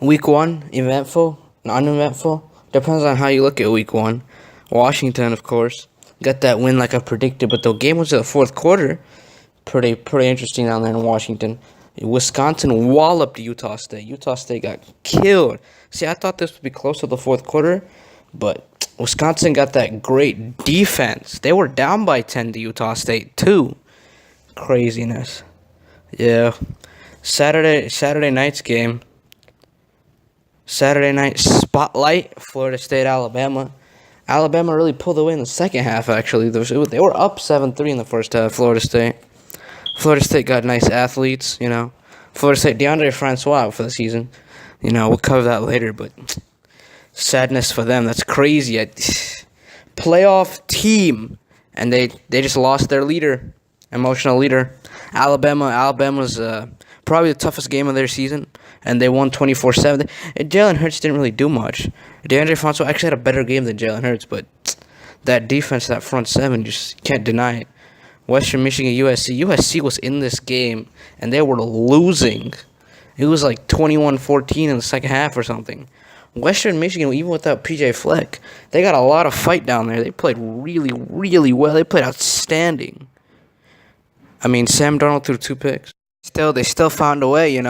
Week 1, eventful, uneventful. Depends on how you look at week 1. Washington, of course, got that win like I predicted, but the game was in the fourth quarter. Pretty interesting down there in Washington. Wisconsin walloped Utah State. Utah State got killed. See, I thought this would be close to the fourth quarter, but Wisconsin got that great defense. They were down by 10 to Utah State, too. Craziness. Yeah. Saturday night's game. Saturday night spotlight, Florida State, Alabama. Alabama really pulled away in the second half, actually. They were up 7-3 in the first half, Florida State. Florida State got nice athletes, Florida State, DeAndre Francois for the season. We'll cover that later, but sadness for them. That's crazy. Playoff team, and they just lost their leader, emotional leader. Alabama's probably the toughest game of their season, and they won 24-7. Jalen Hurts didn't really do much. DeAndre Francois actually had a better game than Jalen Hurts, but that defense, that front seven, just can't deny it. Western Michigan, USC was in this game, and they were losing. It was like 21-14 in the second half or something. Western Michigan, even without P.J. Fleck, they got a lot of fight down there. They played really, really well. They played outstanding. I mean, Sam Darnold threw 2 picks. They still found a way,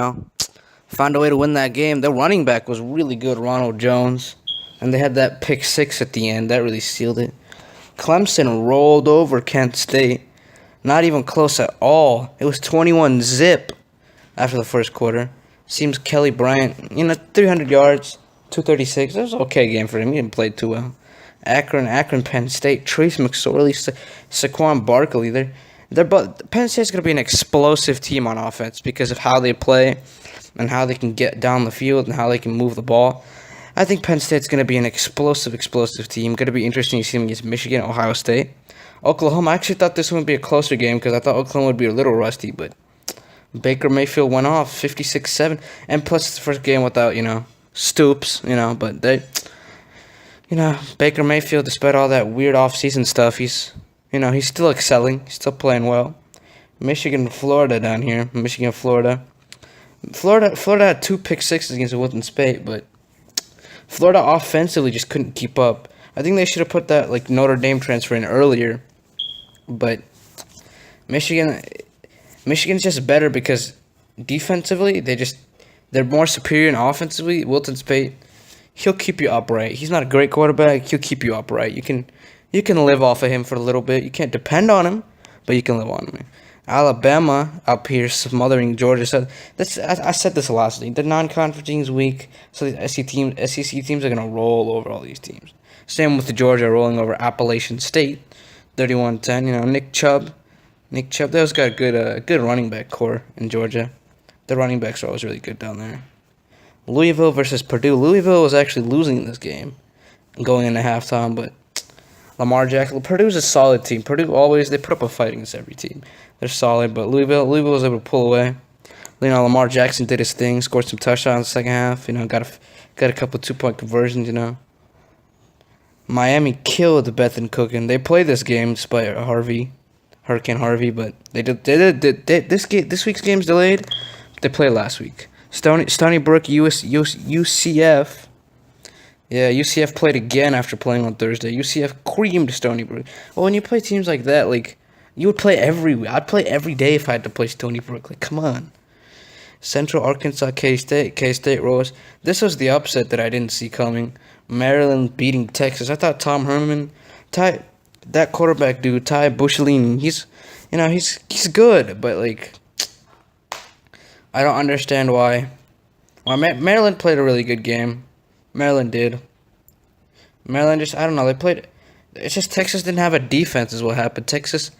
Found a way to win that game. Their running back was really good, Ronald Jones. And they had that pick 6 at the end. That really sealed it. Clemson rolled over Kent State. Not even close at all. It was 21-zip after the first quarter. Seems Kelly Bryant, 300 yards, 236. That was an okay game for him. He didn't play too well. Akron, Penn State. Trace McSorley, Saquon Barkley. Penn State's going to be an explosive team on offense because of how they play and how they can get down the field and how they can move the ball. I think Penn State's going to be an explosive team. Going to be interesting to see them against Michigan, Ohio State. Oklahoma, I actually thought this one would be a closer game because I thought Oklahoma would be a little rusty, but Baker Mayfield went off 56-7, and plus it's the first game without, Stoops, but Baker Mayfield, despite all that weird off-season stuff, he's still excelling, he's still playing well. Michigan, Florida down here, Florida had 2 pick sixes against Wilton Spate, but Florida offensively just couldn't keep up. I think they should have put that Notre Dame transfer in earlier. But Michigan's just better because defensively they're more superior, and offensively Wilton Spate, he'll keep you upright. He's not a great quarterback. He'll keep you upright. You can live off of him for a little bit. You can't depend on him, but you can live on him. Alabama up here smothering Georgia. So I said this last week. The non-conference teams weak, so the SEC teams are gonna roll over all these teams. Same with the Georgia rolling over Appalachian State, 31-10. Nick Chubb, those got a good running back core in Georgia. The running backs are always really good down there. Louisville versus Purdue. Louisville was actually losing this game going into halftime, but Lamar Jackson. Purdue's a solid team. Purdue they put up a fight against every team. They're solid, but Louisville was able to pull away. Lamar Jackson did his thing, scored some touchdowns in the second half. Got a couple 2-point conversions. Miami killed Bethune Cookman. They played this game despite Hurricane Harvey, but this week's game's delayed. They played last week. Stony Brook, UCF. Yeah, UCF played again after playing on Thursday. UCF creamed Stony Brook. Well, when you play teams like that, you would play every week. I'd play every day if I had to play Stony Brook. Come on. Central Arkansas, K-State rolls. This was the upset that I didn't see coming. Maryland beating Texas. I thought Tom Herman, that quarterback dude, Ty Bushellini, he's good, but I don't understand why. Maryland played a really good game. Maryland did. Maryland just, I don't know, they played. It's just Texas didn't have a defense is what happened. Texas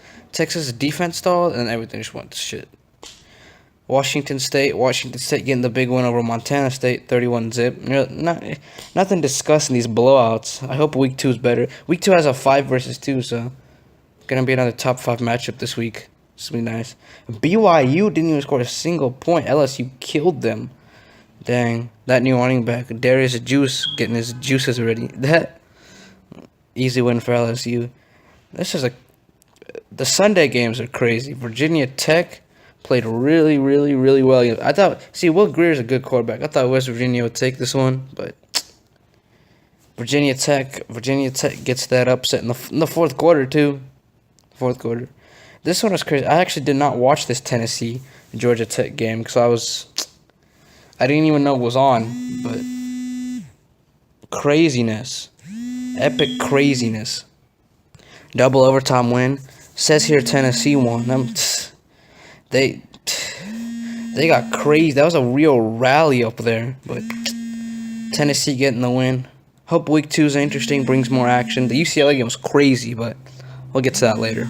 defense stalled and everything just went to shit. Washington State getting the big win over Montana State, 31-zip. Nothing discussing these blowouts. I hope week 2 is better. Week 2 has a 5 versus 2, so gonna be another top 5 matchup this week. This will be nice. BYU didn't even score a single point. LSU killed them. Dang, that new running back, Darius Juice, getting his juices ready. That easy win for LSU. The Sunday games are crazy. Virginia Tech Played really, really, really well. I thought, see, Will Greer's a good quarterback. I thought West Virginia would take this one, but Virginia Tech gets that upset in the fourth quarter too. Fourth quarter. This one was crazy. I actually did not watch this Tennessee Georgia Tech game because I didn't even know it was on. But craziness, epic craziness. Double overtime win. Says here Tennessee won. They got crazy. That was a real rally up there. But Tennessee getting the win. Hope week 2 is interesting, brings more action. The UCLA game was crazy, but we'll get to that later.